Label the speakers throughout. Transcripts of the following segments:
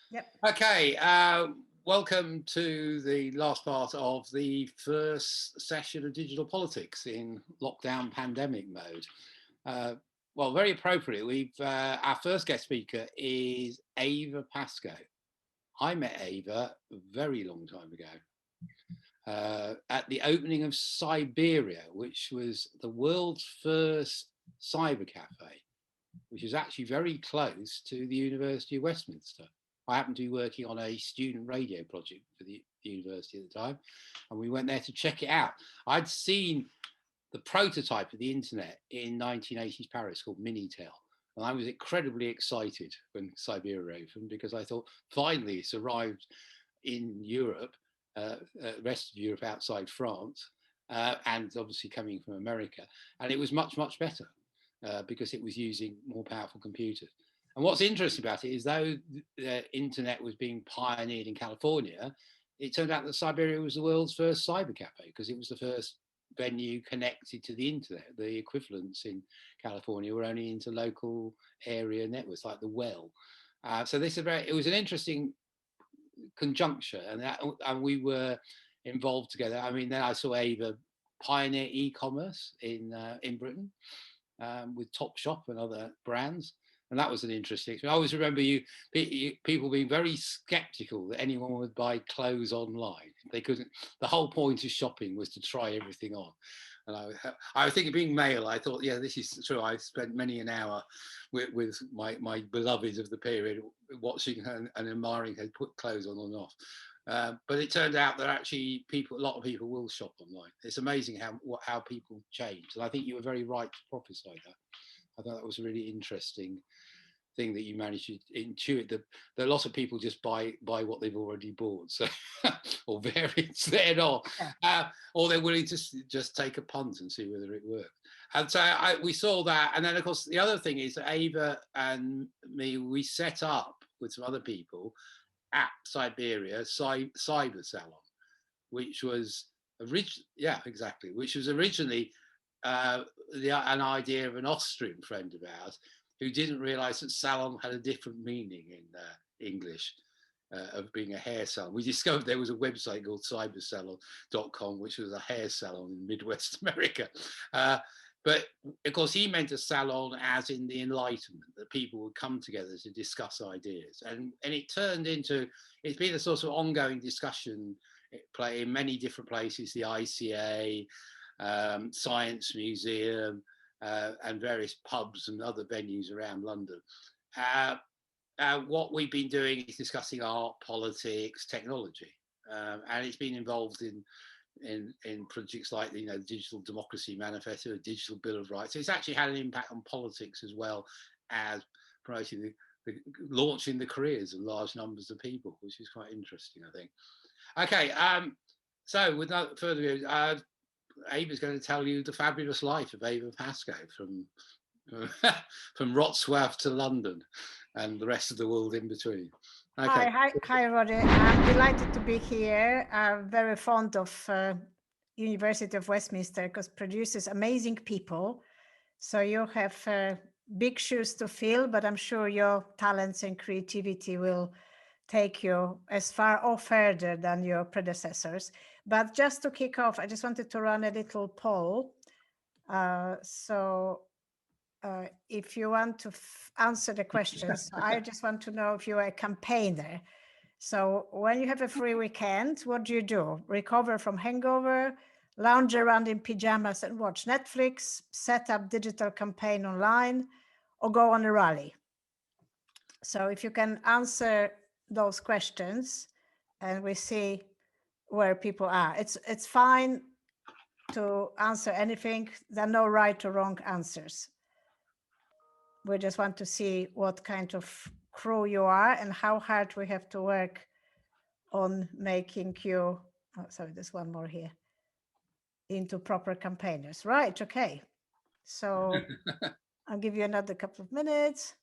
Speaker 1: Yep.
Speaker 2: Okay, welcome to the last part of the first session of Digital Politics in lockdown pandemic mode. Well, very appropriate. Our first guest speaker is Eva Pascoe. I met Eva a very long time ago at the opening of Cyberia, which was the world's first cyber cafe, which is actually very close to the University of Westminster. I happened to be working on a student radio project for the university at the time, and we went there to check it out. I'd seen the prototype of the internet in 1980s Paris called Minitel, and I was incredibly excited when Cyberia opened because I thought, finally, it's arrived in Europe, rest of Europe outside France, and obviously coming from America, and it was much, much better. Because it was using more powerful computers. And what's interesting about it is though the internet was being pioneered in California, it turned out that Cyberia was the world's first cyber cafe because it was the first venue connected to the internet. The equivalents in California were only into local area networks like the Well. So it was an interesting conjuncture, and we were involved together. I mean, then I saw Ava pioneer e-commerce in Britain. With Topshop and other brands, and that was an interesting experience. I always remember people being very sceptical that anyone would buy clothes online. They couldn't. The whole point of shopping was to try everything on. And I was thinking, being male, I thought, yeah, this is true. I spent many an hour with my beloved of the period watching her and admiring her put clothes on and off. But it turned out that actually a lot of people will shop online. It's amazing how people change. And I think you were very right to prophesy that. I thought that was a really interesting thing that you managed to intuit. That a lot of people just buy what they've already bought, so or variants thereof, or they're willing to just take a punt and see whether it works. And so we saw that. And then of course the other thing is that Ava and me, we set up with some other people at Cyberia Cyber Salon, which was originally an idea of an Austrian friend of ours who didn't realise that salon had a different meaning in English of being a hair salon. We discovered there was a website called cybersalon.com, which was a hair salon in Midwest America. But of course, he meant a salon as in the Enlightenment, that people would come together to discuss ideas. And it turned into, it's been a sort of ongoing discussion in many different places, the ICA, Science Museum, and various pubs and other venues around London. What we've been doing is discussing art, politics, technology. And it's been involved in projects like the Digital Democracy Manifesto, a Digital Bill of Rights. So it's actually had an impact on politics as well as promoting launching the careers of large numbers of people, which is quite interesting, I think. Okay, so without further ado, Ava's going to tell you the fabulous life of Eva Pascoe from Wrocław to London and the rest of the world in between. Okay.
Speaker 1: Hi, Roddy. I'm delighted to be here. I'm very fond of University of Westminster because it produces amazing people. So you have big shoes to fill, but I'm sure your talents and creativity will take you as far or further than your predecessors. But just to kick off, I just wanted to run a little poll. If you want to answer the questions, I just want to know if you're a campaigner. So when you have a free weekend, what do? Recover from hangover, lounge around in pajamas and watch Netflix, set up digital campaign online, or go on a rally? So if you can answer those questions and we see where people are. It's fine to answer anything. There are no right or wrong answers. We just want to see what kind of crew you are and how hard we have to work on making you, sorry, there's one more here, into proper campaigners. Right, okay. So I'll give you another couple of minutes.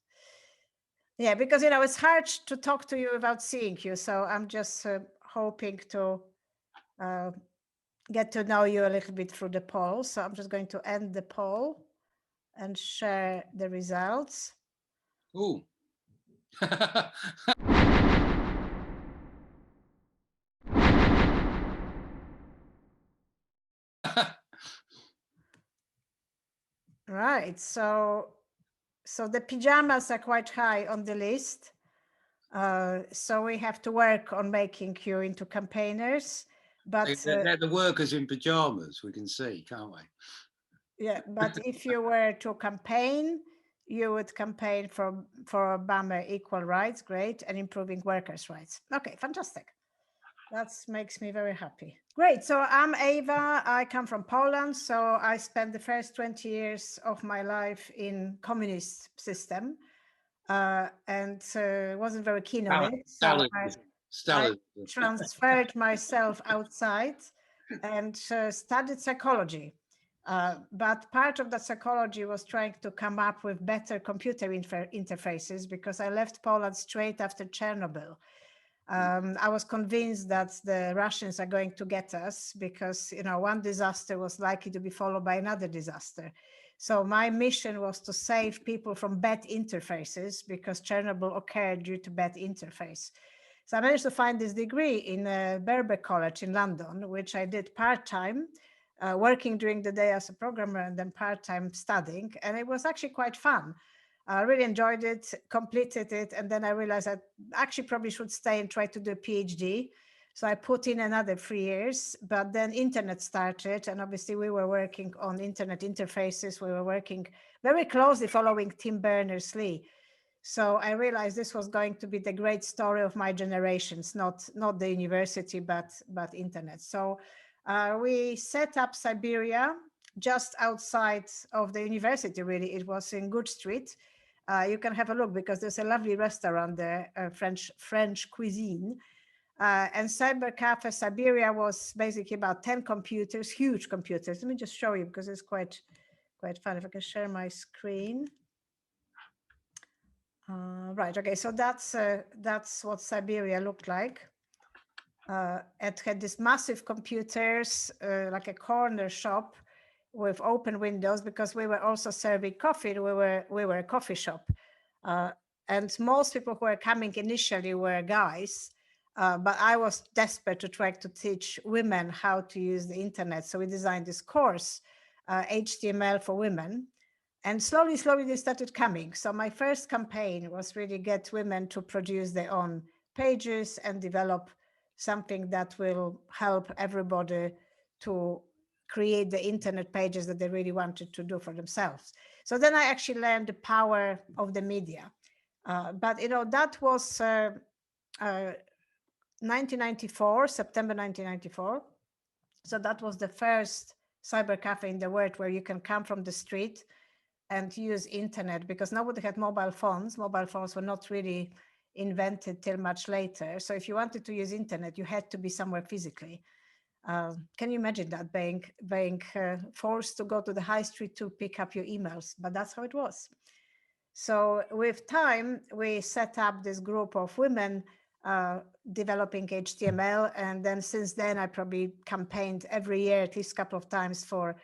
Speaker 1: Yeah, because, it's hard to talk to you without seeing you. So I'm just hoping to get to know you a little bit through the poll. So I'm just going to end the poll and share the results.
Speaker 2: Ooh.
Speaker 1: Right. So the pajamas are quite high on the list. So we have to work on making you into campaigners. But
Speaker 2: They're the workers in pajamas, we can see, can't we?
Speaker 1: yeah, but if you were to campaign, you would campaign for Obama equal rights, great, and improving workers' rights. Okay, fantastic. That makes me very happy. Great. So I'm Eva. I come from Poland. So I spent the first 20 years of my life in communist system, and wasn't very keen on it. So I transferred myself outside and studied psychology. But part of that psychology was trying to come up with better computer interfaces, because I left Poland straight after Chernobyl. I was convinced that the Russians are going to get us, because one disaster was likely to be followed by another disaster. So my mission was to save people from bad interfaces, because Chernobyl occurred due to bad interface. So I managed to find this degree in Birkbeck College in London, which I did part-time, working during the day as a programmer and then part-time studying. And it was actually quite fun. I really enjoyed it, completed it, and then I realized I actually probably should stay and try to do a PhD. So I put in another 3 years, but then internet started, and obviously we were working on internet interfaces. We were working very closely following Tim Berners-Lee. So I realized this was going to be the great story of my generations, not the university, but internet. So we set up Cyberia just outside of the university, really. It was in Good Street. You can have a look, because there's a lovely restaurant there, French cuisine. And Cyber Cafe Cyberia was basically about 10 computers, huge computers. Let me just show you, because it's quite fun. If I can share my screen. Right, okay, so that's what Cyberia looked like. It had these massive computers, like a corner shop with open windows, because we were also serving coffee. We were a coffee shop. And most people who were coming initially were guys, but I was desperate to try to teach women how to use the internet. So we designed this course, HTML for women. And slowly they started coming. So my first campaign was really get women to produce their own pages and develop something that will help everybody to create the internet pages that they really wanted to do for themselves. So then I actually learned the power of the media. But that was 1994, September 1994. So that was the first cyber cafe in the world where you can come from the street and use internet, because nobody had mobile phones. Mobile phones were not really invented till much later. So if you wanted to use internet, you had to be somewhere physically. Can you imagine that, being forced to go to the high street to pick up your emails? But that's how it was. So with time, we set up this group of women developing HTML. And then since then, I probably campaigned every year, at least a couple of times, for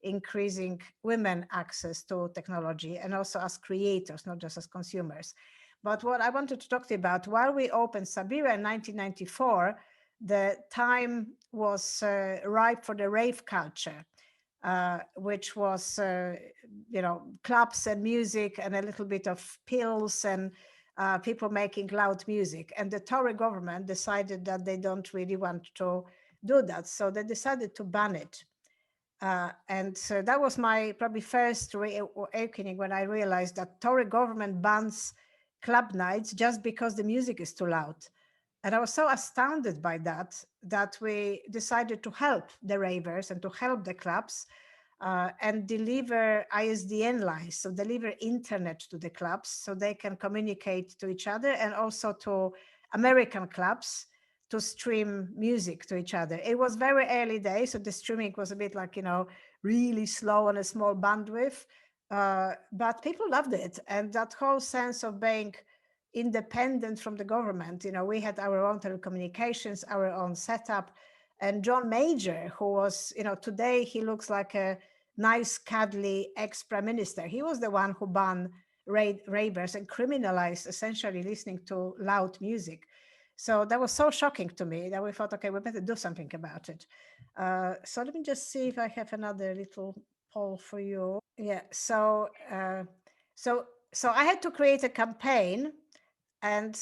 Speaker 1: increasing women access to technology, and also as creators, not just as consumers. But what I wanted to talk to you about, while we opened Cyberia in 1994, the time was ripe for the rave culture, which was, clubs and music and a little bit of pills and people making loud music. And the Tory government decided that they don't really want to do that. So they decided to ban it. And so that was my probably first awakening, when I realized that Tory government bans club nights just because the music is too loud. And I was so astounded by that we decided to help the ravers and to help the clubs and deliver ISDN lines, so deliver internet to the clubs so they can communicate to each other, and also to American clubs to stream music to each other. It was very early days, so the streaming was a bit like, really slow on a small bandwidth, but people loved it. And that whole sense of being independent from the government, we had our own telecommunications, our own setup. And John Major, who was, today he looks like a nice, cuddly ex-prime minister. He was the one who banned ravers and criminalized essentially listening to loud music. So that was so shocking to me that we thought, okay, we better do something about it. So let me just see if I have another little poll for you. Yeah, so I had to create a campaign, and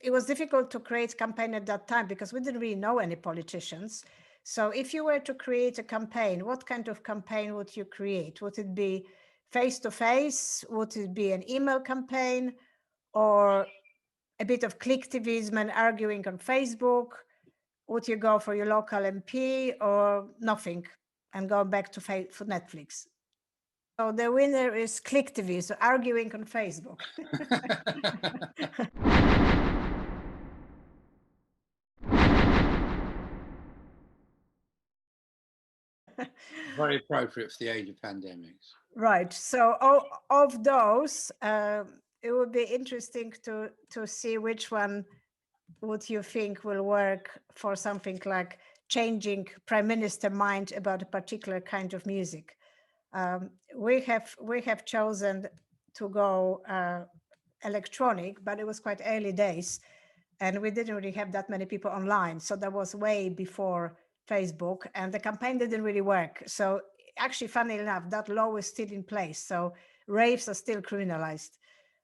Speaker 1: it was difficult to create campaign at that time because we didn't really know any politicians. So if you were to create a campaign, what kind of campaign would you create? Would it be face-to-face? Would it be an email campaign, or a bit of clicktivism and arguing on Facebook? Would you go for your local MP, or nothing and go back to Netflix? So the winner is clicktivism, so arguing on Facebook.
Speaker 2: Very appropriate for the age of pandemics.
Speaker 1: Right. So of those, it would be interesting to see which one would you think will work for something like changing prime minister mind about a particular kind of music. We have chosen to go electronic, but it was quite early days, and we didn't really have that many people online. So that was way before Facebook, and the campaign didn't really work. So actually, funny enough, that law is still in place. So raves are still criminalized.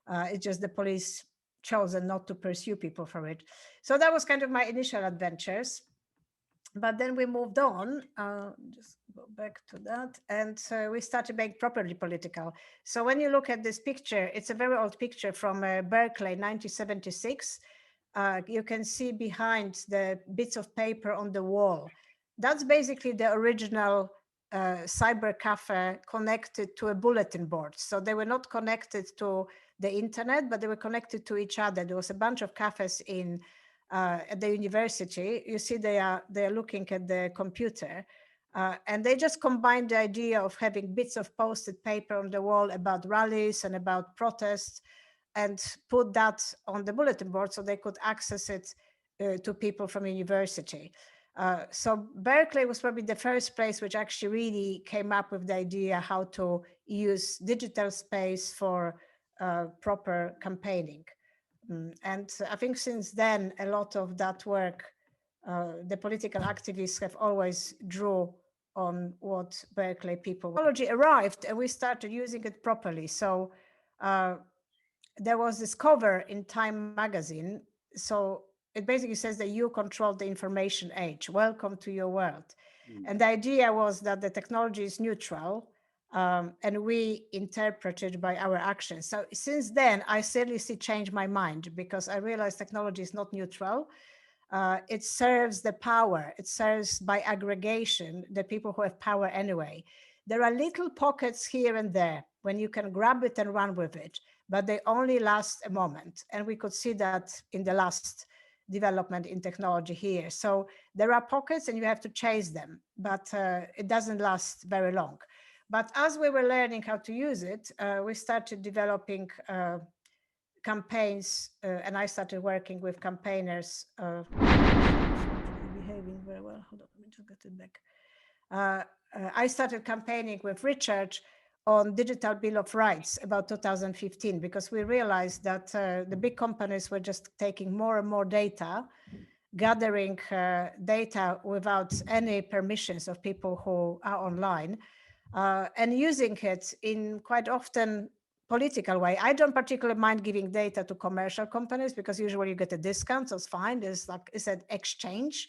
Speaker 1: It's just the police chosen not to pursue people for it. So that was kind of my initial adventures. But then we moved on, just go back to that, and we started being properly political. So when you look at this picture, it's a very old picture from Berkeley, 1976. You can see behind the bits of paper on the wall. That's basically the original Cyberia Cafe connected to a bulletin board. So they were not connected to the internet, but they were connected to each other. There was a bunch of cafes at the university. You see they are looking at the computer, and they just combined the idea of having bits of posted paper on the wall about rallies and about protests, and put that on the bulletin board so they could access it to people from university. So Berkeley was probably the first place which actually really came up with the idea how to use digital space for proper campaigning. And I think since then, a lot of that work, the political activists have always drew on what Berkeley people. Technology arrived and we started using it properly. So there was this cover in Time magazine. So it basically says that you control the information age. Welcome to your world. And the idea was that the technology is neutral, and we interpret it by our actions. So since then, I seriously changed my mind because I realized technology is not neutral. It serves the power. It serves by aggregation the people who have power anyway. There are little pockets here and there when you can grab it and run with it, but they only last a moment. And we could see that in the last development in technology here. So there are pockets and you have to chase them, but it doesn't last very long. But as we were learning how to use it, we started developing campaigns, and I started working with campaigners. Behaving very well. Hold on, let me just get it back. I started campaigning with Richard on Digital Bill of Rights about 2015, because we realized that the big companies were just taking more and more data, gathering data without any permissions of people who are online, and using it in quite often political way. I don't particularly mind giving data to commercial companies because usually you get a discount, so it's fine. It's an exchange.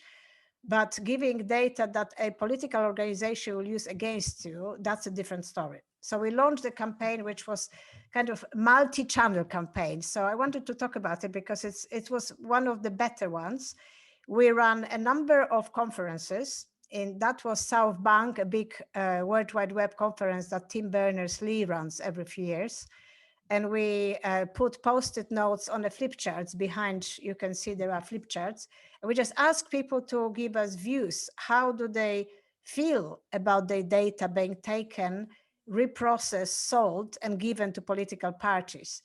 Speaker 1: But giving data that a political organization will use against you, that's a different story. So we launched a campaign which was kind of multi-channel campaign. So I wanted to talk about it because it was one of the better ones. We ran a number of conferences. That was South Bank, a big World Wide Web conference that Tim Berners-Lee runs every few years. And we put post-it notes on the flip charts behind. You can see there are flip charts. And we just ask people to give us views. How do they feel about their data being taken, reprocessed, sold, and given to political parties?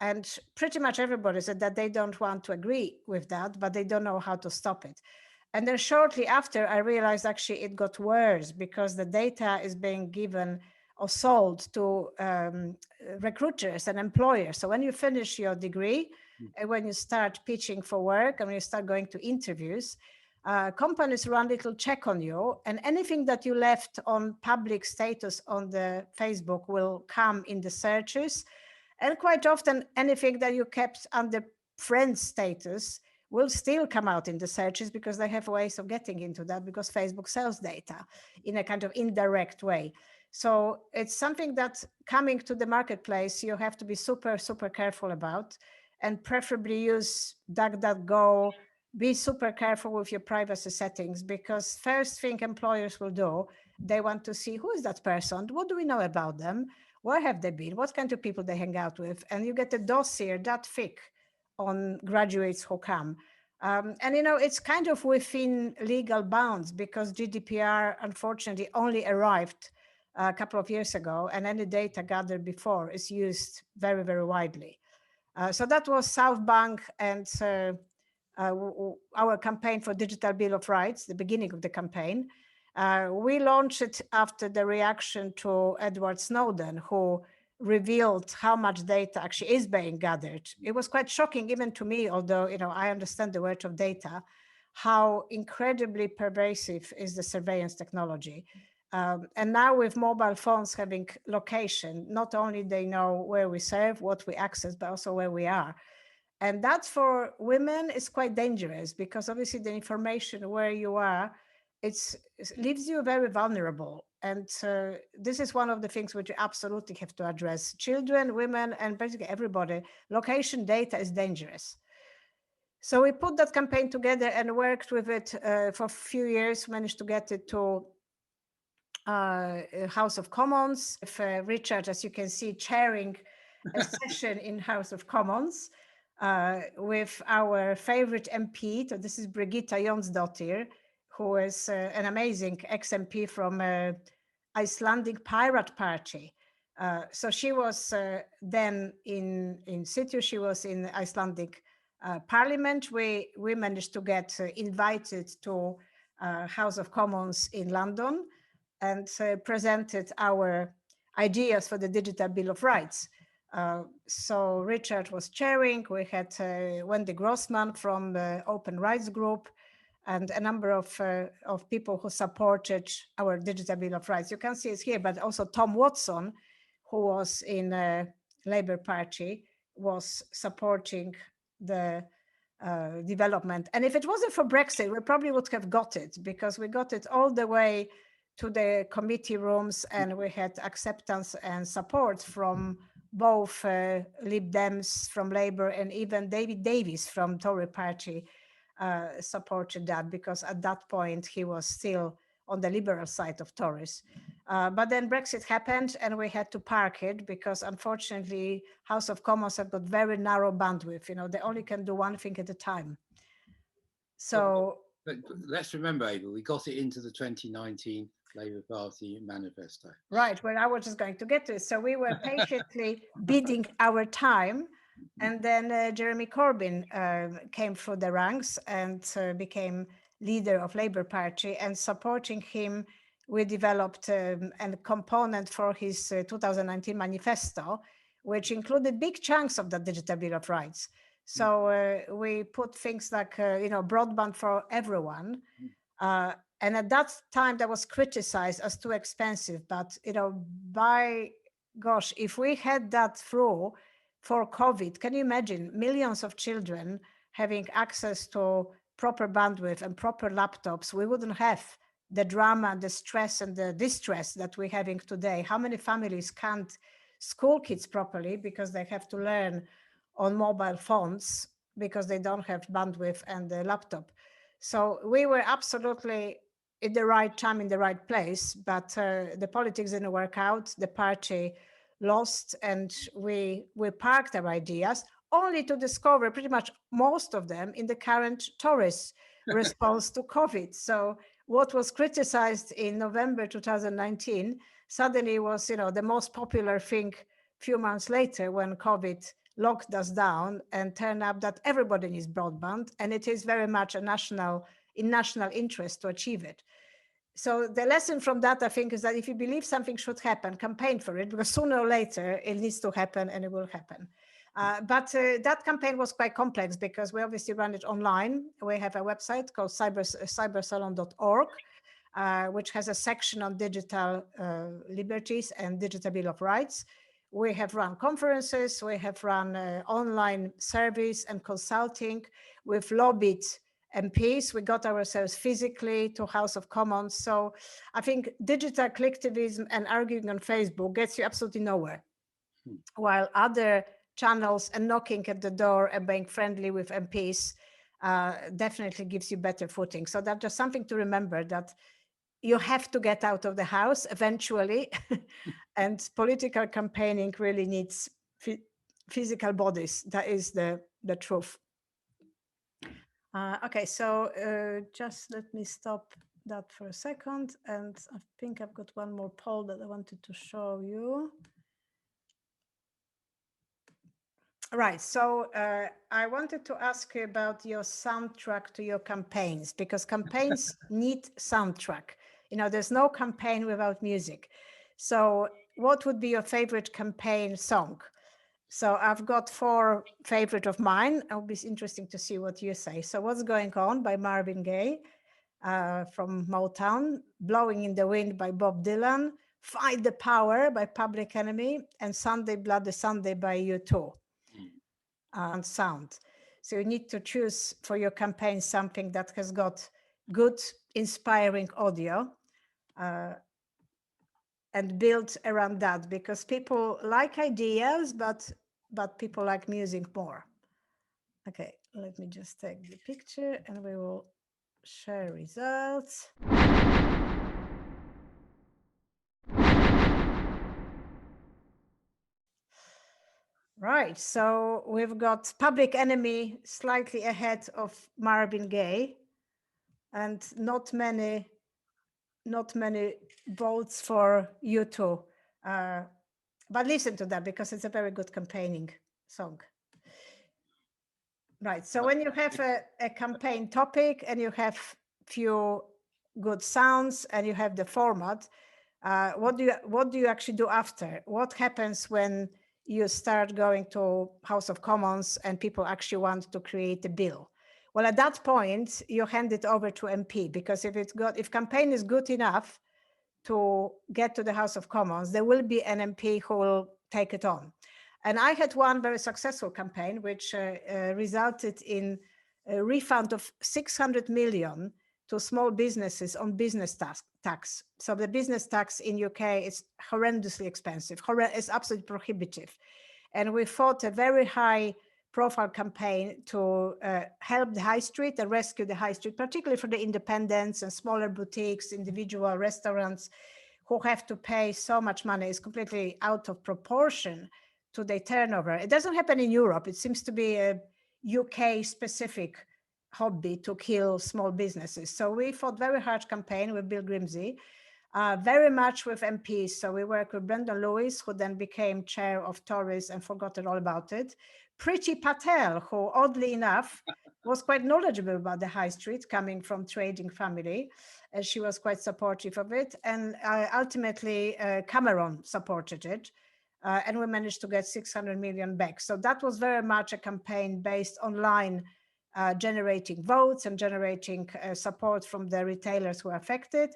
Speaker 1: And pretty much everybody said that they don't want to agree with that, but they don't know how to stop it. And then shortly after, I realized actually it got worse because the data is being given or sold to recruiters and employers. So when you finish your degree, and when you start pitching for work and when you start going to interviews, companies run a little check on you, and anything that you left on public status on the Facebook will come in the searches. And quite often, anything that you kept under friend status will still come out in the searches, because they have ways of getting into that, because Facebook sells data in a kind of indirect way. So it's something that coming to the marketplace, you have to be super, super careful about, and preferably use DuckDuckGo. Be super careful with your privacy settings, because first thing employers will do, they want to see who is that person, what do we know about them, where have they been, what kind of people they hang out with, and you get a dossier that thick on graduates who come. And you know, it's kind of within legal bounds, because GDPR unfortunately only arrived a couple of years ago, and any data gathered before is used very, very widely. So that was South Bank and our campaign for Digital Bill of Rights, the beginning of the campaign. We launched it after the reaction to Edward Snowden, who revealed how much data actually is being gathered. It was quite shocking even to me, although you know I understand the world of data, how incredibly pervasive is the surveillance technology. And now with mobile phones having location, not only they know where we serve, what we access, but also where we are. And that for women is quite dangerous, because obviously the information where you are, it leaves you very vulnerable. And this is one of the things which you absolutely have to address. Children, women, and basically everybody, location data is dangerous. So we put that campaign together and worked with it for a few years, managed to get it to House of Commons. With, Richard, as you can see, chairing a session in House of Commons with our favorite MP. So this is Brigitta Jonsdottir, who is an amazing ex-MP from Icelandic Pirate Party. So she was then in situ, she was in Icelandic Parliament. We managed to get invited to House of Commons in London, and presented our ideas for the Digital Bill of Rights. So Richard was chairing. We had Wendy Grossman from the Open Rights Group, and a number of people who supported our Digital Bill of Rights. You can see it here, but also Tom Watson, who was in Labour Party, was supporting the development. And if it wasn't for Brexit, we probably would have got it, because we got it all the way to the committee rooms, and we had acceptance and support from both Lib Dems from Labour, and even David Davis from Tory party supported that, because at that point he was still on the liberal side of Tories. But then Brexit happened, and we had to park it, because unfortunately House of Commons have got very narrow bandwidth. You know, they only can do one thing at a time. So
Speaker 2: but let's remember, Eva, we got it into the 2019 Labour Party manifesto.
Speaker 1: Right, well, I was just going to get to it. So we were patiently biding our time, and then Jeremy Corbyn came through the ranks and became leader of Labour Party, and supporting him, we developed a component for his 2019 manifesto, which included big chunks of the Digital Bill of Rights. So we put things like, you know, broadband for everyone. And at that time, that was criticized as too expensive. But, you know, by gosh, if we had that through for COVID, can you imagine millions of children having access to proper bandwidth and proper laptops? We wouldn't have the drama and the stress and the distress that we're having today. How many families can't school kids properly because they have to learn on mobile phones because they don't have bandwidth and the laptop? So we were absolutely at the right time in the right place, but the politics didn't work out. The party lost, and we parked our ideas, only to discover pretty much most of them in the current Tories response to COVID. So what was criticized in November 2019 suddenly was, you know, the most popular thing a few months later, when COVID locked us down, and turned up that everybody needs broadband, and it is very much in national interest to achieve it. So the lesson from that, I think, is that if you believe something should happen, campaign for it, because sooner or later it needs to happen, and it will happen. But that campaign was quite complex because we obviously run it online. We have a website called cybersalon.org, which has a section on digital liberties and digital Bill of Rights. We have run conferences, we have run online surveys and consulting. We've lobbied MPs, we got ourselves physically to House of Commons. So I think digital collectivism and arguing on Facebook gets you absolutely nowhere. While other channels and knocking at the door and being friendly with MPs definitely gives you better footing. So that's just something to remember, that you have to get out of the house eventually. And political campaigning really needs physical bodies. That is the truth. Okay, so just let me stop that for a second. And I think I've got one more poll that I wanted to show you. Right, so I wanted to ask you about your soundtrack to your campaigns, because campaigns need soundtrack. You know, there's no campaign without music. So what would be your favorite campaign song? So I've got 4 favorite of mine. It'll be interesting to see what you say. So What's Going On by Marvin Gaye from Motown, Blowing in the Wind by Bob Dylan, Fight the Power by Public Enemy, and Sunday Bloody Sunday by U2. And sound. So you need to choose for your campaign something that has got good, inspiring audio and build around that, because people like ideas, but people like music more. Okay, let me just take the picture and we will share results. Right, so we've got Public Enemy slightly ahead of Marvin Gaye, and not many votes for U2. But listen to that, because it's a very good campaigning song. Right, so when you have a campaign topic and you have few good sounds and you have the format, what do you actually do after? What happens when you start going to House of Commons and people actually want to create a bill? Well, at that point, you hand it over to MP, because if campaign is good enough to get to the House of Commons, there will be an MP who will take it on. And I had one very successful campaign, which resulted in a refund of 600 million to small businesses on business tax. So the business tax in UK is horrendously expensive. It's absolutely prohibitive. And we fought a very high profile campaign to help the high street and rescue the high street, particularly for the independents and smaller boutiques, individual restaurants who have to pay so much money. It's completely out of proportion to their turnover. It doesn't happen in Europe. It seems to be a UK specific hobby to kill small businesses. So we fought very hard campaign with Bill Grimsey, very much with MPs. So we worked with Brendan Lewis, who then became chair of Tories and forgotten all about it. Priti Patel, who oddly enough was quite knowledgeable about the high street, coming from trading family, and she was quite supportive of it. And ultimately, Cameron supported it. And we managed to get 600 million back. So that was very much a campaign based online, generating votes and generating support from the retailers who are affected,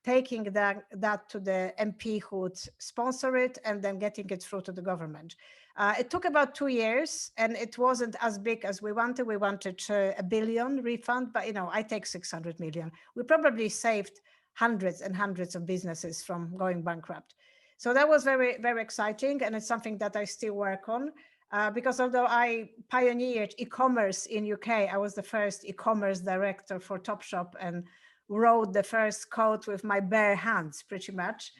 Speaker 1: taking that to the MP who would sponsor it, and then getting it through to the government. It took about 2 years, and it wasn't as big as we wanted. We wanted $1 billion refund, but I take 600 million. We probably saved hundreds and hundreds of businesses from going bankrupt. So that was very, very exciting, and it's something that I still work on. Because although I pioneered e-commerce in UK, I was the first e-commerce director for Topshop and wrote the first code with my bare hands, pretty much,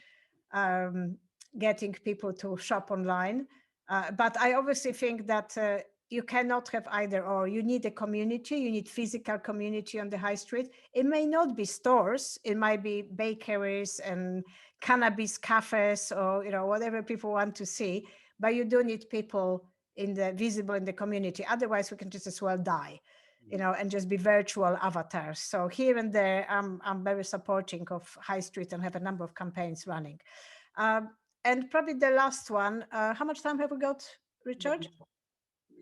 Speaker 1: getting people to shop online. But I obviously think that you cannot have either or. You need a community, you need physical community on the high street. It may not be stores, it might be bakeries and cannabis cafes, or whatever people want to see, but you do need people visible in the community. Otherwise we can just as well die, and just be virtual avatars. So here and there, I'm very supporting of high street and have a number of campaigns running. And probably the last one, how much time have we got, Richard?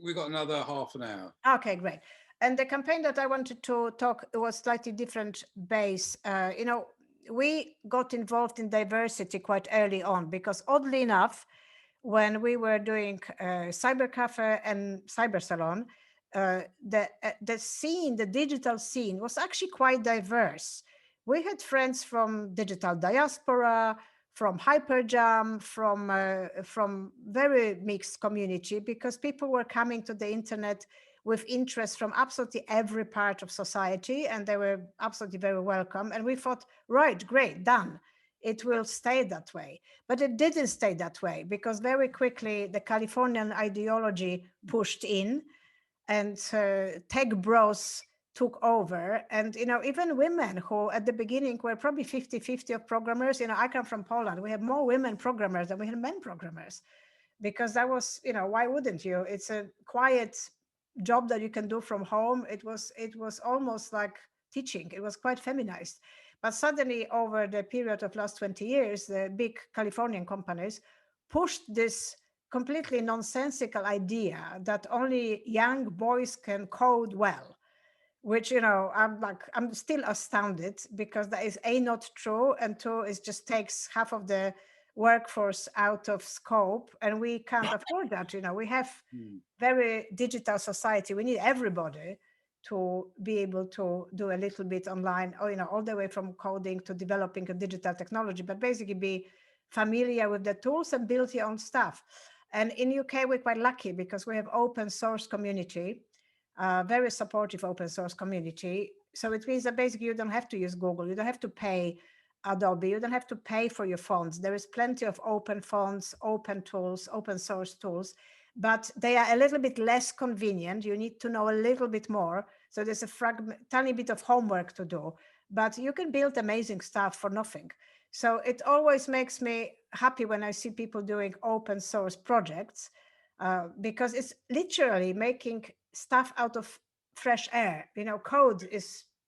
Speaker 2: we've got another half an hour.
Speaker 1: Okay, great. And the campaign that I wanted to talk was slightly different base. We got involved in diversity quite early on because oddly enough, when we were doing Cyber Cafe and Cyber Salon, the scene, the digital scene was actually quite diverse. We had friends from digital diaspora, from Hyperjam, from very mixed community, because people were coming to the internet with interest from absolutely every part of society, and they were absolutely very welcome. And we thought, right, great, done. It will stay that way. But it didn't stay that way, because very quickly the Californian ideology pushed in, and tech bros took over. And even women who at the beginning were probably 50-50 of programmers. I come from Poland. We have more women programmers than we had men programmers, because that was, why wouldn't you? It's a quiet job that you can do from home. It was almost like teaching. It was quite feminized. But suddenly, over the period of last 20 years, the big Californian companies pushed this completely nonsensical idea that only young boys can code well, which I'm still astounded, because that is A, not true, and two, it just takes half of the workforce out of scope, and we can't afford that. We have very digital society. We need everybody to be able to do a little bit online, or all the way from coding to developing a digital technology, but basically be familiar with the tools and build your own stuff. And in UK, we're quite lucky because we have open source community, very supportive open source community. So it means that basically you don't have to use Google, you don't have to pay Adobe, you don't have to pay for your fonts. There is plenty of open fonts, open tools, open source tools, but they are a little bit less convenient. You need to know a little bit more. So there's a tiny bit of homework to do, but you can build amazing stuff for nothing. So it always makes me happy when I see people doing open source projects, because it's literally making stuff out of fresh air. Code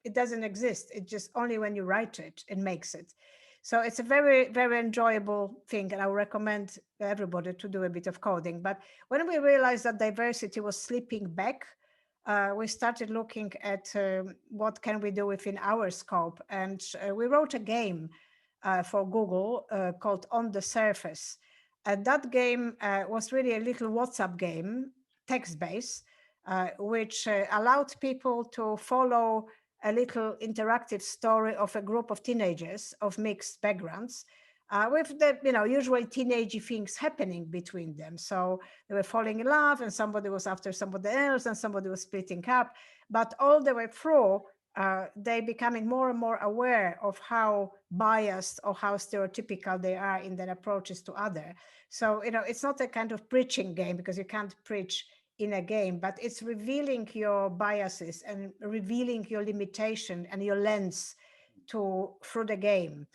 Speaker 1: it doesn't exist. It just only when you write it, it makes it. So it's a very, very enjoyable thing, and I would recommend everybody to do a bit of coding. But when we realized that diversity was slipping back, we started looking at what can we do within our scope. And we wrote a game for Google called On the Surface. And that game was really a little WhatsApp game, text-based, which allowed people to follow a little interactive story of a group of teenagers of mixed backgrounds, with the usual teenagey things happening between them. So they were falling in love, and somebody was after somebody else, and somebody was splitting up. But all the way through, they becoming more and more aware of how biased or how stereotypical they are in their approaches to other. So it's not a kind of preaching game, because you can't preach in a game, but it's revealing your biases and revealing your limitation and your lens through the game.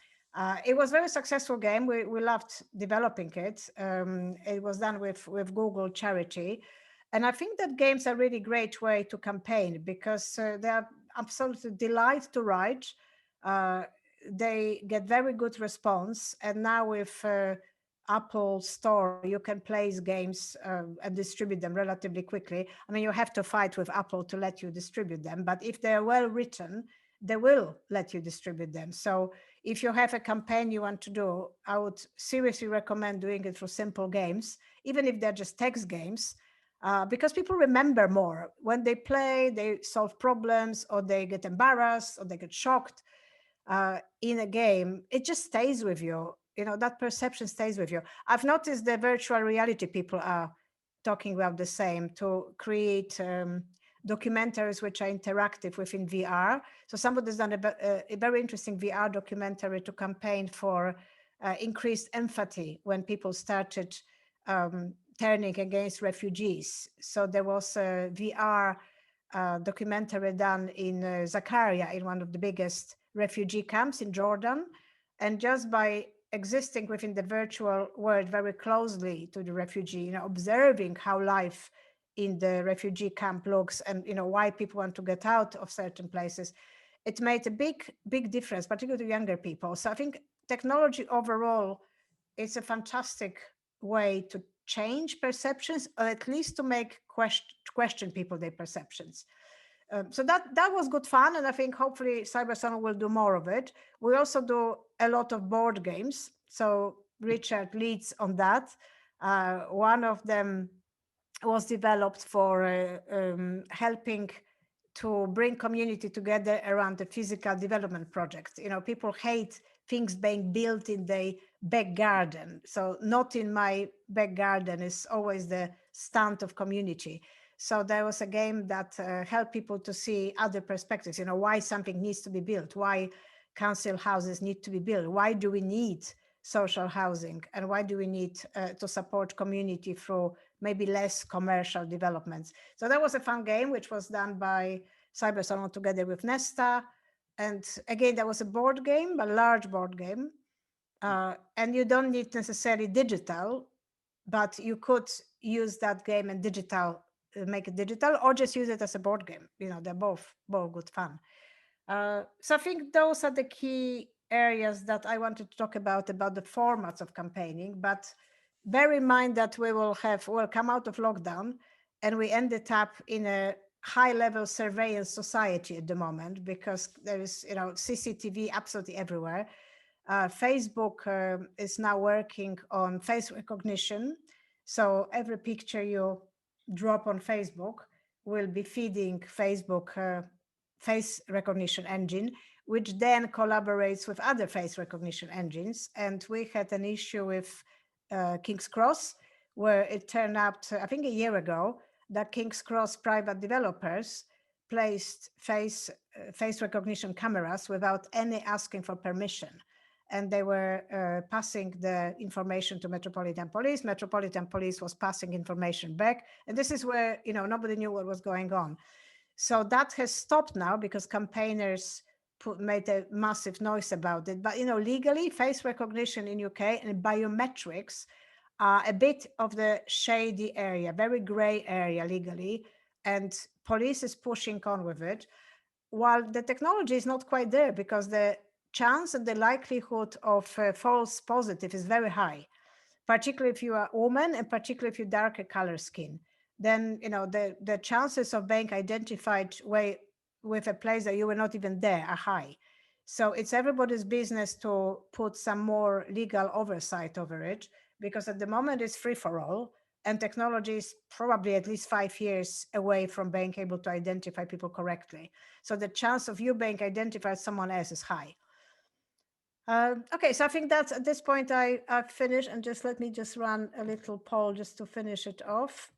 Speaker 1: It was a very successful game. We loved developing it. It was done with Google charity. And I think that games are a really great way to campaign, because they are absolutely delight to write. They get very good response. And now with Apple Store, you can place games and distribute them relatively quickly. I mean, you have to fight with Apple to let you distribute them, but if they're well written, they will let you distribute them. So if you have a campaign you want to do, I would seriously recommend doing it through simple games, even if they're just text games, because people remember more. When they play, they solve problems, or they get embarrassed, or they get shocked in a game. It just stays with you. That perception stays with you. I've noticed the virtual reality people are talking about the same, to create documentaries which are interactive within VR. So somebody's done a very interesting VR documentary to campaign for increased empathy when people started turning against refugees. So there was a VR documentary done in Zakaria, in one of the biggest refugee camps in Jordan. And just by existing within the virtual world very closely to the refugee, observing how life in the refugee camp looks, and why people want to get out of certain places, it made a big difference, particularly to younger people. So I think technology overall is a fantastic way change perceptions, or at least to make question people their perceptions. So that was good fun, and I think hopefully Cyberia will do more of it. We also do a lot of board games, so Richard leads on that. One of them was developed for helping to bring community together around the physical development project. You know, people hate things being built in their back garden. So not in my back garden is always the stand of community. So there was a game that helped people to see other perspectives, you know, why something needs to be built, why council houses need to be built, why do we need social housing, and why do we need to support community through maybe less commercial developments. So that was a fun game, which was done by Cyberia together with Nesta. And again, there was a board game, a large board game. And you don't need necessarily digital, but you could use that game and make it digital, or just use it as a board game. You know, they're both good fun. So I think those are the key areas that I wanted to talk about the formats of campaigning. But bear in mind that we'll come out of lockdown, and we ended up in a high-level surveillance society at the moment, because there is, you know, CCTV absolutely everywhere. Facebook is now working on face recognition. So every picture you drop on Facebook will be feeding Facebook face recognition engine, which then collaborates with other face recognition engines. And we had an issue with King's Cross, where it turned out, I think a year ago, that King's Cross private developers placed face recognition cameras without any asking for permission. And they were passing the information to Metropolitan Police. Metropolitan Police was passing information back. And this is where, you know, nobody knew what was going on. So that has stopped now because campaigners made a massive noise about it. But, you know, legally, face recognition in UK and biometrics are a bit of the shady area, very gray area legally. And police is pushing on with it, while the technology is not quite there, because the chance and the likelihood of false positive is very high, particularly if you are a woman and particularly if you darker color skin. Then, you know, the chances of being identified with a place that you were not even there are high. So it's everybody's business to put some more legal oversight over it, because at the moment it's free for all, and technology is probably at least 5 years away from being able to identify people correctly. So the chance of you being identified as someone else is high. Okay, so I think that's, at this point, I've finished, and just let me just run a little poll just to finish it off.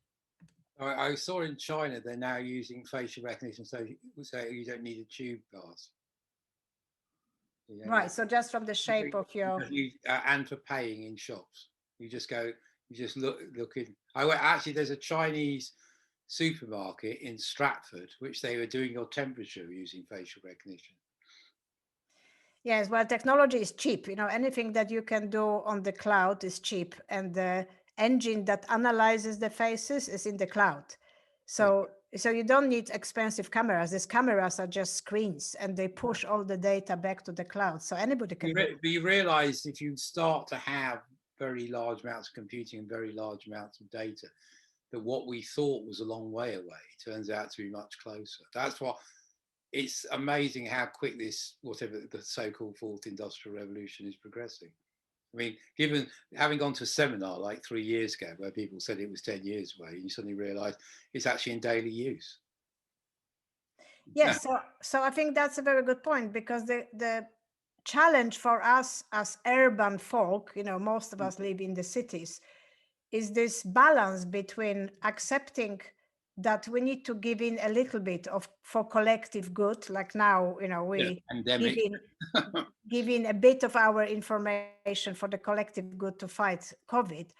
Speaker 2: I saw in China they're now using facial recognition, so you don't need a tube pass.
Speaker 1: Right, so just from the shape of your...
Speaker 2: and for paying in shops, you just look in. Actually, there's a Chinese supermarket in Stratford which they were doing your temperature using facial recognition.
Speaker 1: Yes, well, technology is cheap. You know, anything that you can do on the cloud is cheap, and the engine that analyzes the faces is in the cloud. So you don't need expensive cameras. These cameras are just screens, and they push all the data back to the cloud. So anybody can do it.
Speaker 2: But you realize if you start to have very large amounts of computing and very large amounts of data, that what we thought was a long way away turns out to be much closer. That's what... It's amazing how quick this, whatever the so-called fourth industrial revolution, is progressing. I mean, given having gone to a seminar like 3 years ago where people said it was 10 years away, you suddenly realise it's actually in daily use.
Speaker 1: Yes, so I think that's a very good point, because the challenge for us as urban folk, you know, most of us live in the cities, is this balance between accepting that we need to give in a little bit for collective good, like now, you know, we give in a bit of our information for the collective good to fight COVID.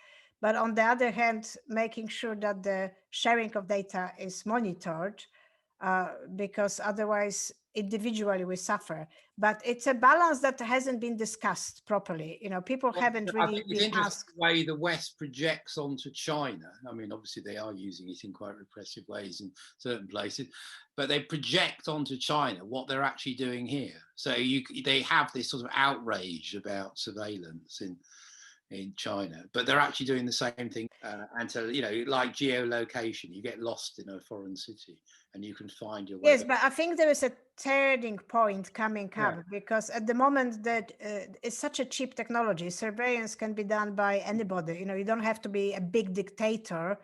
Speaker 1: But on the other hand, making sure that the sharing of data is monitored, because otherwise individually we suffer. But it's a balance that hasn't been discussed properly. You know, people haven't really been asked.
Speaker 2: The way the West projects onto China. I mean, obviously they are using it in quite repressive ways in certain places, but they project onto China what they're actually doing here. So they have this sort of outrage about surveillance in China, but they're actually doing the same thing. And so, you know, like geolocation, you get lost in a foreign city and you can find your way.
Speaker 1: Yes, but I think there is a turning point coming up, because at the moment that it's such a cheap technology, surveillance can be done by anybody. You know, you don't have to be a big dictator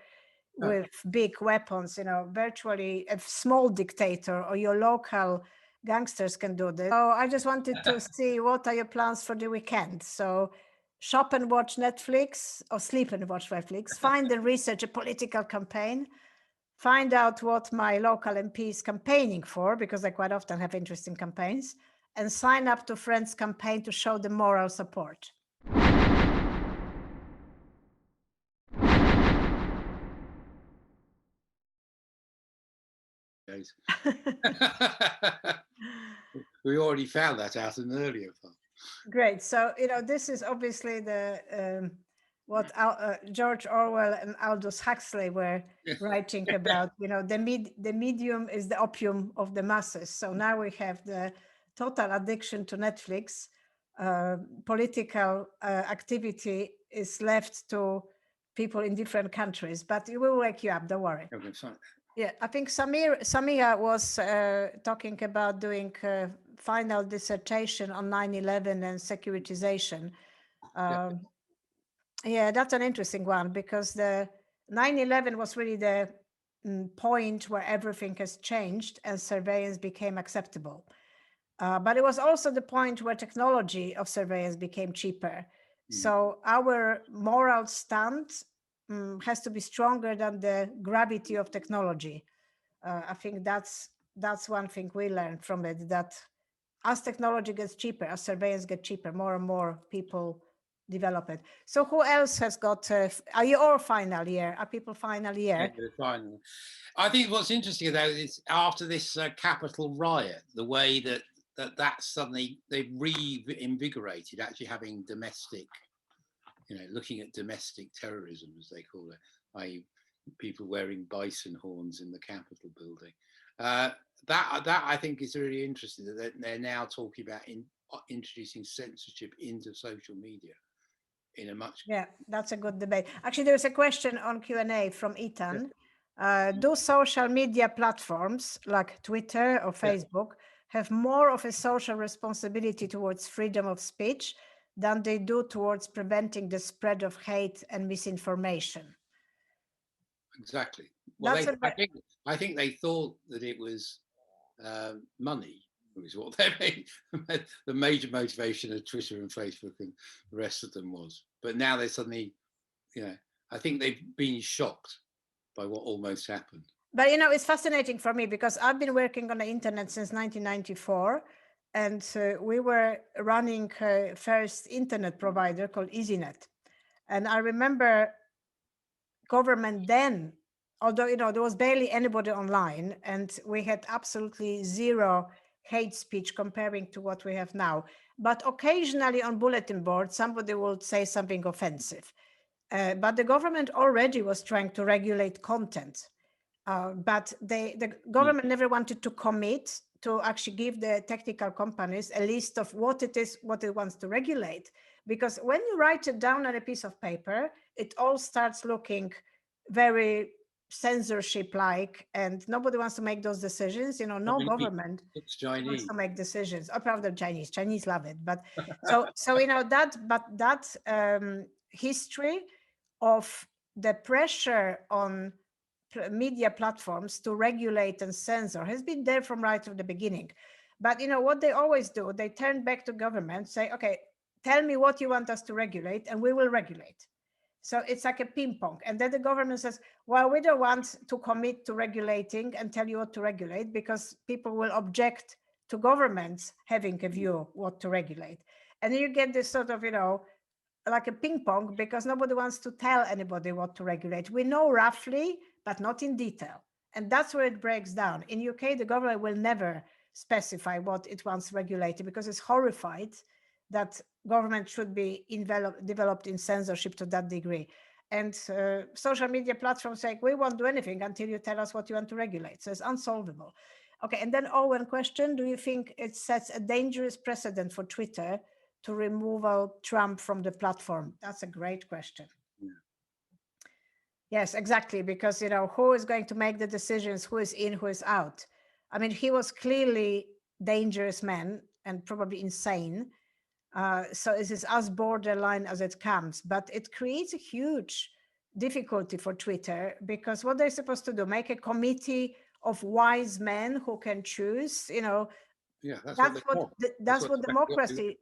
Speaker 1: with big weapons. You know, virtually a small dictator or your local gangsters can do this. So I just wanted to see, what are your plans for the weekend? So shop and watch Netflix, or sleep and watch Netflix, find and research a political campaign, find out what my local MP is campaigning for, because I quite often have interesting campaigns, and sign up to Friends campaign to show the moral support.
Speaker 2: We already found that out in an earlier part.
Speaker 1: Great. So, you know, this is obviously the what George Orwell and Aldous Huxley were writing about. You know, the medium is the opium of the masses. So now we have the total addiction to Netflix. Political activity is left to people in different countries, but it will wake you up. Don't worry.
Speaker 2: Okay, fine.
Speaker 1: Yeah, I think Samira was talking about doing final dissertation on 9/11 and securitization. Yeah, that's an interesting one, because the 9/11 was really the point where everything has changed and surveillance became acceptable. But it was also the point where technology of surveillance became cheaper. So our moral stance has to be stronger than the gravity of technology. I think that's one thing we learned from it, that as technology gets cheaper, as surveillance get cheaper, more and more people develop it. So who else has got, are you all final year? Are people final year?
Speaker 2: Yeah, final. I think what's interesting though is after this Capitol riot, the way that suddenly they've reinvigorated actually having domestic, you know, looking at domestic terrorism, as they call it, i.e. people wearing bison horns in the Capitol building. That I think is really interesting, that they're now talking about introducing censorship into social media in a much...
Speaker 1: Yeah, that's a good debate. Actually, there's a question on Q&A from Ethan. Do social media platforms like Twitter or Facebook have more of a social responsibility towards freedom of speech than they do towards preventing the spread of hate and misinformation?
Speaker 2: Exactly. Well, I think they thought that it was money, was what the major motivation of Twitter and Facebook and the rest of them was. But now they're suddenly, you know, I think they've been shocked by what almost happened.
Speaker 1: But, you know, it's fascinating for me because I've been working on the internet since 1994. And we were running a first internet provider called EasyNet. And I remember government then, although, you know, there was barely anybody online and we had absolutely zero hate speech comparing to what we have now. But occasionally on bulletin boards, somebody would say something offensive. But the government already was trying to regulate content. But the government never wanted to commit to actually give the technical companies a list of what it is, what it wants to regulate. Because when you write it down on a piece of paper, it all starts looking very censorship-like, and nobody wants to make those decisions. You know, no government wants to make decisions. Apart from the Chinese love it. But so you know that history of the pressure on media platforms to regulate and censor has been there from right from the beginning. But you know what they always do, they turn back to government, say, okay, tell me what you want us to regulate and we will regulate. So it's like a ping pong. And then the government says, well, we don't want to commit to regulating and tell you what to regulate because people will object to governments having a view what to regulate. And then you get this sort of, you know, like a ping pong, because nobody wants to tell anybody what to regulate. We know roughly, but not in detail. And that's where it breaks down. In UK, the government will never specify what it wants regulated because it's horrified that government should be developed in censorship to that degree. And social media platforms say, we won't do anything until you tell us what you want to regulate. So it's unsolvable. Okay, and then Owen question, do you think it sets a dangerous precedent for Twitter to remove Trump from the platform? That's a great question.
Speaker 2: Yeah.
Speaker 1: Yes, exactly. Because, who is going to make the decisions? Who is in, who is out? I mean, he was clearly dangerous man and probably insane. So it is as borderline as it comes, but it creates a huge difficulty for Twitter, because what they're supposed to do, make a committee of wise men who can choose,
Speaker 2: Yeah,
Speaker 1: that's what democracy,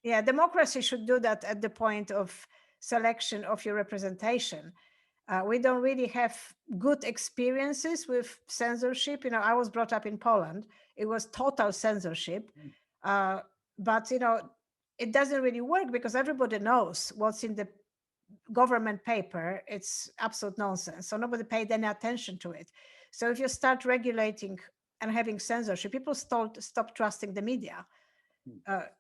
Speaker 1: democracy should do, that at the point of selection of your representation. We don't really have good experiences with censorship. I was brought up in Poland. It was total censorship. But, it doesn't really work, because everybody knows what's in the government paper. It's absolute nonsense. So nobody paid any attention to it. So if you start regulating and having censorship, people stop trusting the media.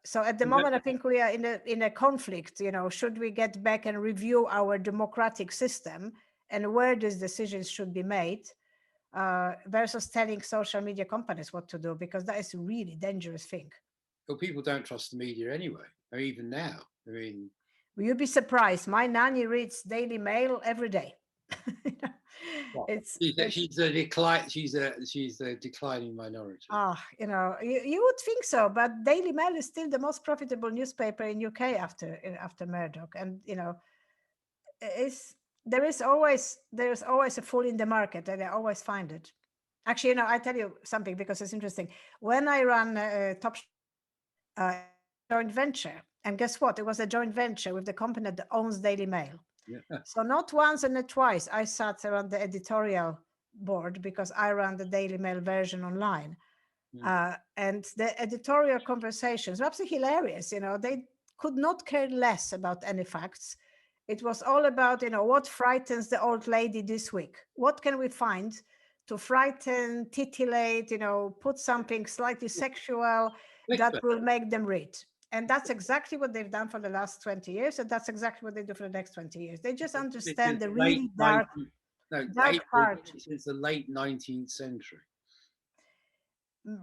Speaker 1: So at the moment, I think we are in a conflict. Should we get back and review our democratic system and where these decisions should be made, versus telling social media companies what to do, because that is a really dangerous thing.
Speaker 2: Well, people don't trust the media anyway, or even now. I mean,
Speaker 1: will you be surprised? My nanny reads Daily Mail every day.
Speaker 2: She's a declining minority.
Speaker 1: You would think so, but Daily Mail is still the most profitable newspaper in UK after Murdoch, and there is always a fool in the market, and I always find it. Actually, I tell you something, because it's interesting. When I ran Top joint venture, and guess what? It was a joint venture with the company that owns Daily Mail.
Speaker 2: Yeah.
Speaker 1: So not once and not twice I sat around the editorial board, because I ran the Daily Mail version online. And the editorial conversations were absolutely hilarious. They could not care less about any facts. It was all about, what frightens the old lady this week? What can we find to frighten, titillate, put something slightly sexual that will make them read? And that's exactly what they've done for the last 20 years. And that's exactly what they do for the next 20 years. They just understand the really dark part.
Speaker 2: Since the late 19th century.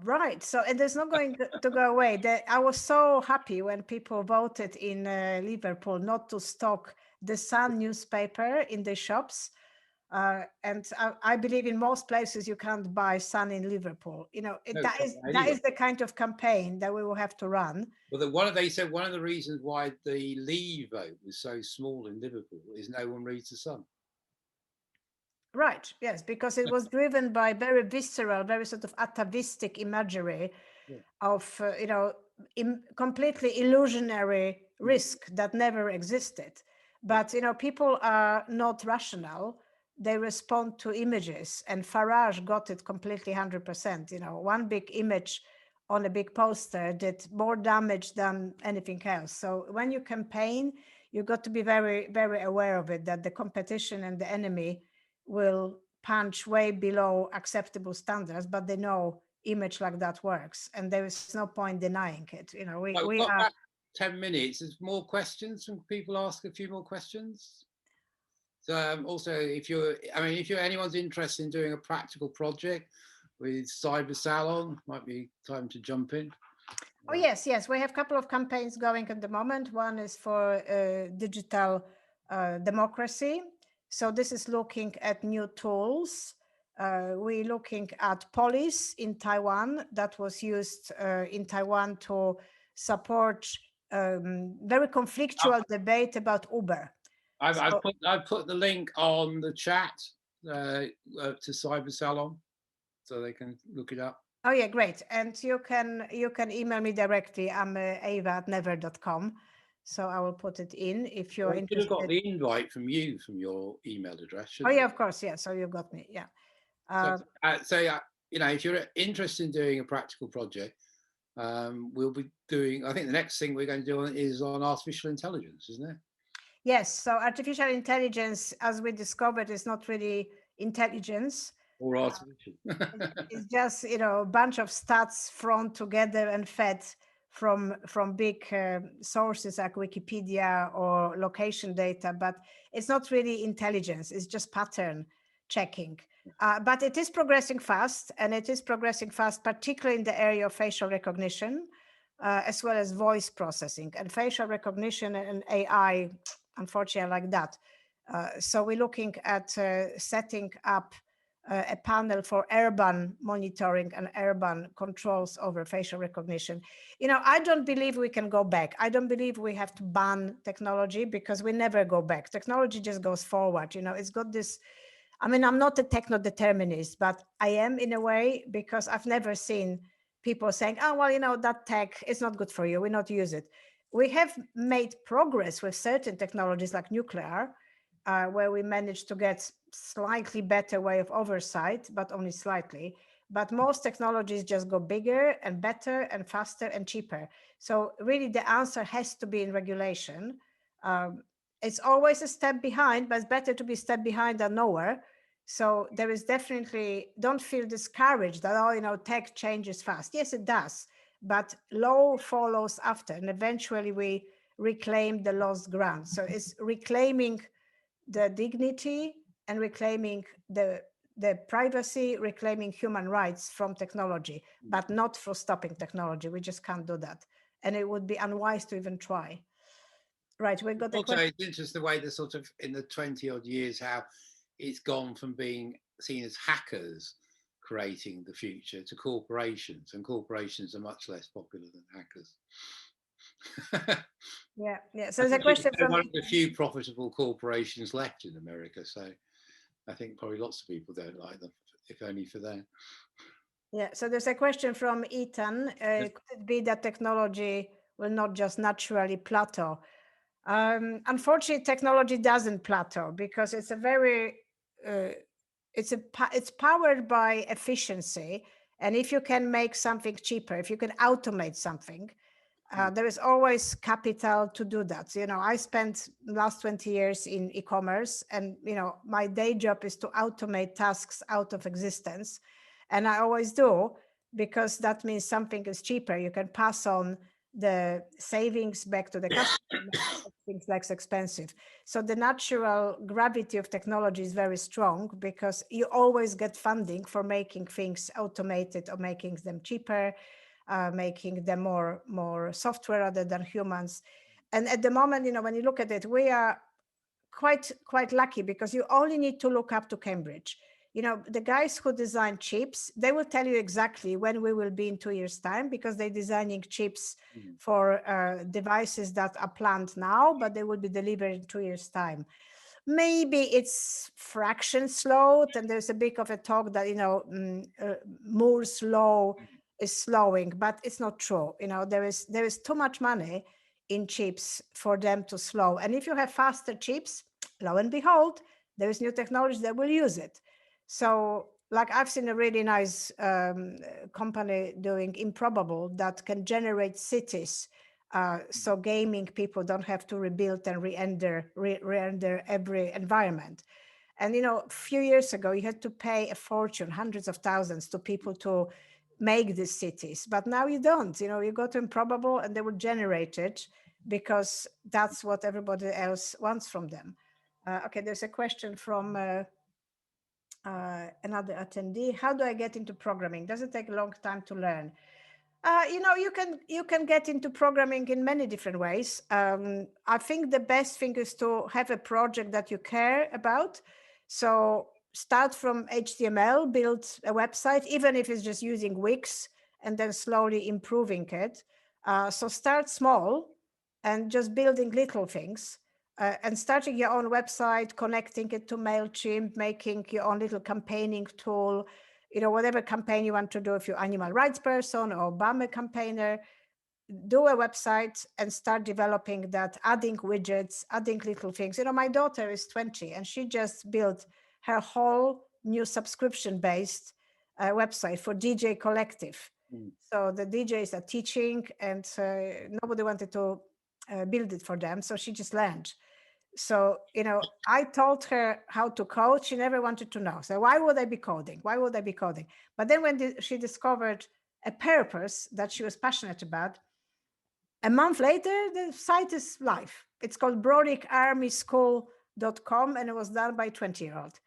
Speaker 1: Right. So, and there's not going to go away. I was so happy when people voted in Liverpool not to stock the Sun newspaper in the shops. And I believe in most places you can't buy Sun in Liverpool. That is the kind of campaign that we will have to run.
Speaker 2: Well, they said one of the reasons why the Leave vote was so small in Liverpool is no one reads the Sun.
Speaker 1: Right. Yes, because it was driven by very visceral, very sort of atavistic imagery of completely illusionary risk that never existed. But people are not rational. They respond to images, and Farage got it completely 100%. One big image on a big poster did more damage than anything else. So when you campaign, you got to be very, very aware of it, that the competition and the enemy will punch way below acceptable standards, but they know image like that works, and there is no point denying it. We are
Speaker 2: 10 minutes. There's more questions. Can people ask a few more questions? So also, if anyone's interested in doing a practical project with Cyber Salon, might be time to jump in.
Speaker 1: Oh yes, we have a couple of campaigns going at the moment. One is for digital democracy. So this is looking at new tools. We're looking at police in Taiwan that was used in Taiwan to support very conflictual debate about Uber.
Speaker 2: I've put the link on the chat to Cyber Salon, so they can look it up.
Speaker 1: Oh yeah, great. And you can email me directly. I'm ava@never.com. So I will put it in if you're interested.
Speaker 2: You should have got the invite from your email address.
Speaker 1: Oh yeah, of course. Yeah. So you've got me. Yeah.
Speaker 2: If you're interested in doing a practical project, we'll be doing. I think the next thing we're going to do is on artificial intelligence, isn't it?
Speaker 1: Yes. So artificial intelligence, as we discovered, is not really intelligence.
Speaker 2: Or artificial.
Speaker 1: It's just a bunch of stats thrown together and fed from big sources like Wikipedia or location data, but it's not really intelligence. It's just pattern checking. But it is progressing fast, and it is progressing fast, particularly in the area of facial recognition. as well as voice processing and facial recognition and AI, unfortunately, like that. So we're looking at setting up a panel for urban monitoring and urban controls over facial recognition. I don't believe we can go back. I don't believe we have to ban technology, because we never go back. Technology just goes forward. It's got this, I'm not a techno-determinist, but I am in a way, because I've never seen people saying, oh, well, that tech is not good for you, we not use it. We have made progress with certain technologies like nuclear, where we managed to get slightly better way of oversight, but only slightly. But most technologies just go bigger and better and faster and cheaper. So really the answer has to be in regulation. It's always a step behind, but it's better to be a step behind than nowhere. So there is definitely, don't feel discouraged that, tech changes fast. Yes, it does, but law follows after, and eventually we reclaim the lost ground. So it's reclaiming the dignity and reclaiming the privacy, reclaiming human rights from technology, but not for stopping technology. We just can't do that. And it would be unwise to even try. Right, we've got the
Speaker 2: Also, it's interesting the way the sort of in the 20 odd years how it's gone from being seen as hackers creating the future to corporations, and corporations are much less popular than hackers.
Speaker 1: Yeah. So there's a question from
Speaker 2: one of the few profitable corporations left in America. So I think probably lots of people don't like them, if only for that.
Speaker 1: Yeah. So there's a question from Ethan. Could it be that technology will not just naturally plateau? Unfortunately, technology doesn't plateau, because it's a very it's powered by efficiency. And if you can make something cheaper, if you can automate something, there is always capital to do that. I spent last 20 years in e-commerce, and my day job is to automate tasks out of existence, and I always do, because that means something is cheaper. You can pass on the savings back to the customer, things less expensive. So the natural gravity of technology is very strong, because you always get funding for making things automated or making them cheaper, making them more software rather than humans. And at the moment, when you look at it, we are quite lucky, because you only need to look up to Cambridge. The guys who design chips, they will tell you exactly when we will be in 2 years' time, because they're designing chips for devices that are planned now, but they will be delivered in 2 years' time. Maybe it's fraction slowed, and there's a bit of a talk that Moore's law is slowing, but it's not true. There is too much money in chips for them to slow. And if you have faster chips, lo and behold, there is new technology that will use it. So like I've seen a really nice company doing Improbable that can generate cities. So gaming people don't have to rebuild and re-render every environment. And, a few years ago, you had to pay a fortune, hundreds of thousands, to people to make these cities. But now you don't. You go to Improbable and they will generate it, because that's what everybody else wants from them. Okay, there's a question from another attendee. How do I get into programming? Does it take a long time to learn? You can get into programming in many different ways. I think the best thing is to have a project that you care about. So start from HTML, build a website, even if it's just using Wix, and then slowly improving it. So start small and just building little things. And starting your own website, connecting it to MailChimp, making your own little campaigning tool, whatever campaign you want to do. If you're animal rights person or Obama campaigner, do a website and start developing that, adding widgets, adding little things. My daughter is 20 and she just built her whole new subscription-based website for DJ Collective. So the DJs are teaching, and nobody wanted to build it for them. So she just learned. So, I told her how to code. She never wanted to know. So why would I be coding? Why would I be coding? But then when she discovered a purpose that she was passionate about, a month later, the site is live. It's called BroderickArmySchool.com, and it was done by a 20-year-old.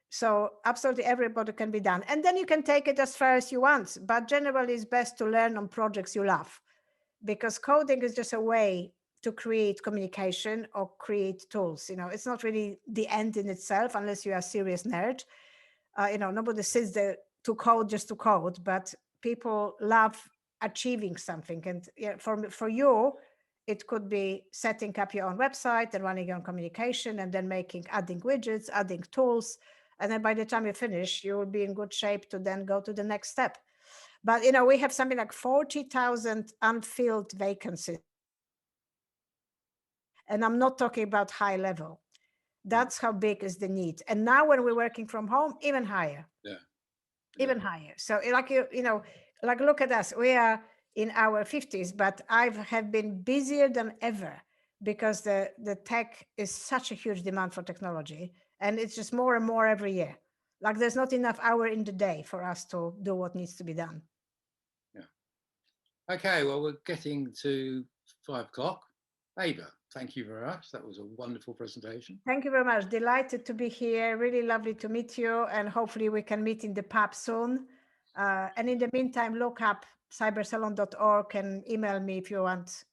Speaker 1: So absolutely everybody can be done. And then you can take it as far as you want. But generally, it's best to learn on projects you love. because coding is just a way to create communication or create tools. It's not really the end in itself, unless you are a serious nerd. Nobody sits there to code just to code, but people love achieving something. And for you, it could be setting up your own website and running your own communication, and then adding widgets, adding tools. And then by the time you finish, you will be in good shape to then go to the next step. But, we have something like 40,000 unfilled vacancies. And I'm not talking about high level. That's how big is the need. And now when we're working from home, even higher. Even higher. So look at us. We are in our 50s, but I have been busier than ever, because the tech is such a huge demand for technology, and it's just more and more every year. Like, there's not enough hour in the day for us to do what needs to be done.
Speaker 2: Okay, well, we're getting to 5 o'clock. Eva, thank you very much. That was a wonderful presentation.
Speaker 1: Thank you very much. Delighted to be here. Really lovely to meet you. And hopefully we can meet in the pub soon. And in the meantime, look up cybersalon.org and email me if you want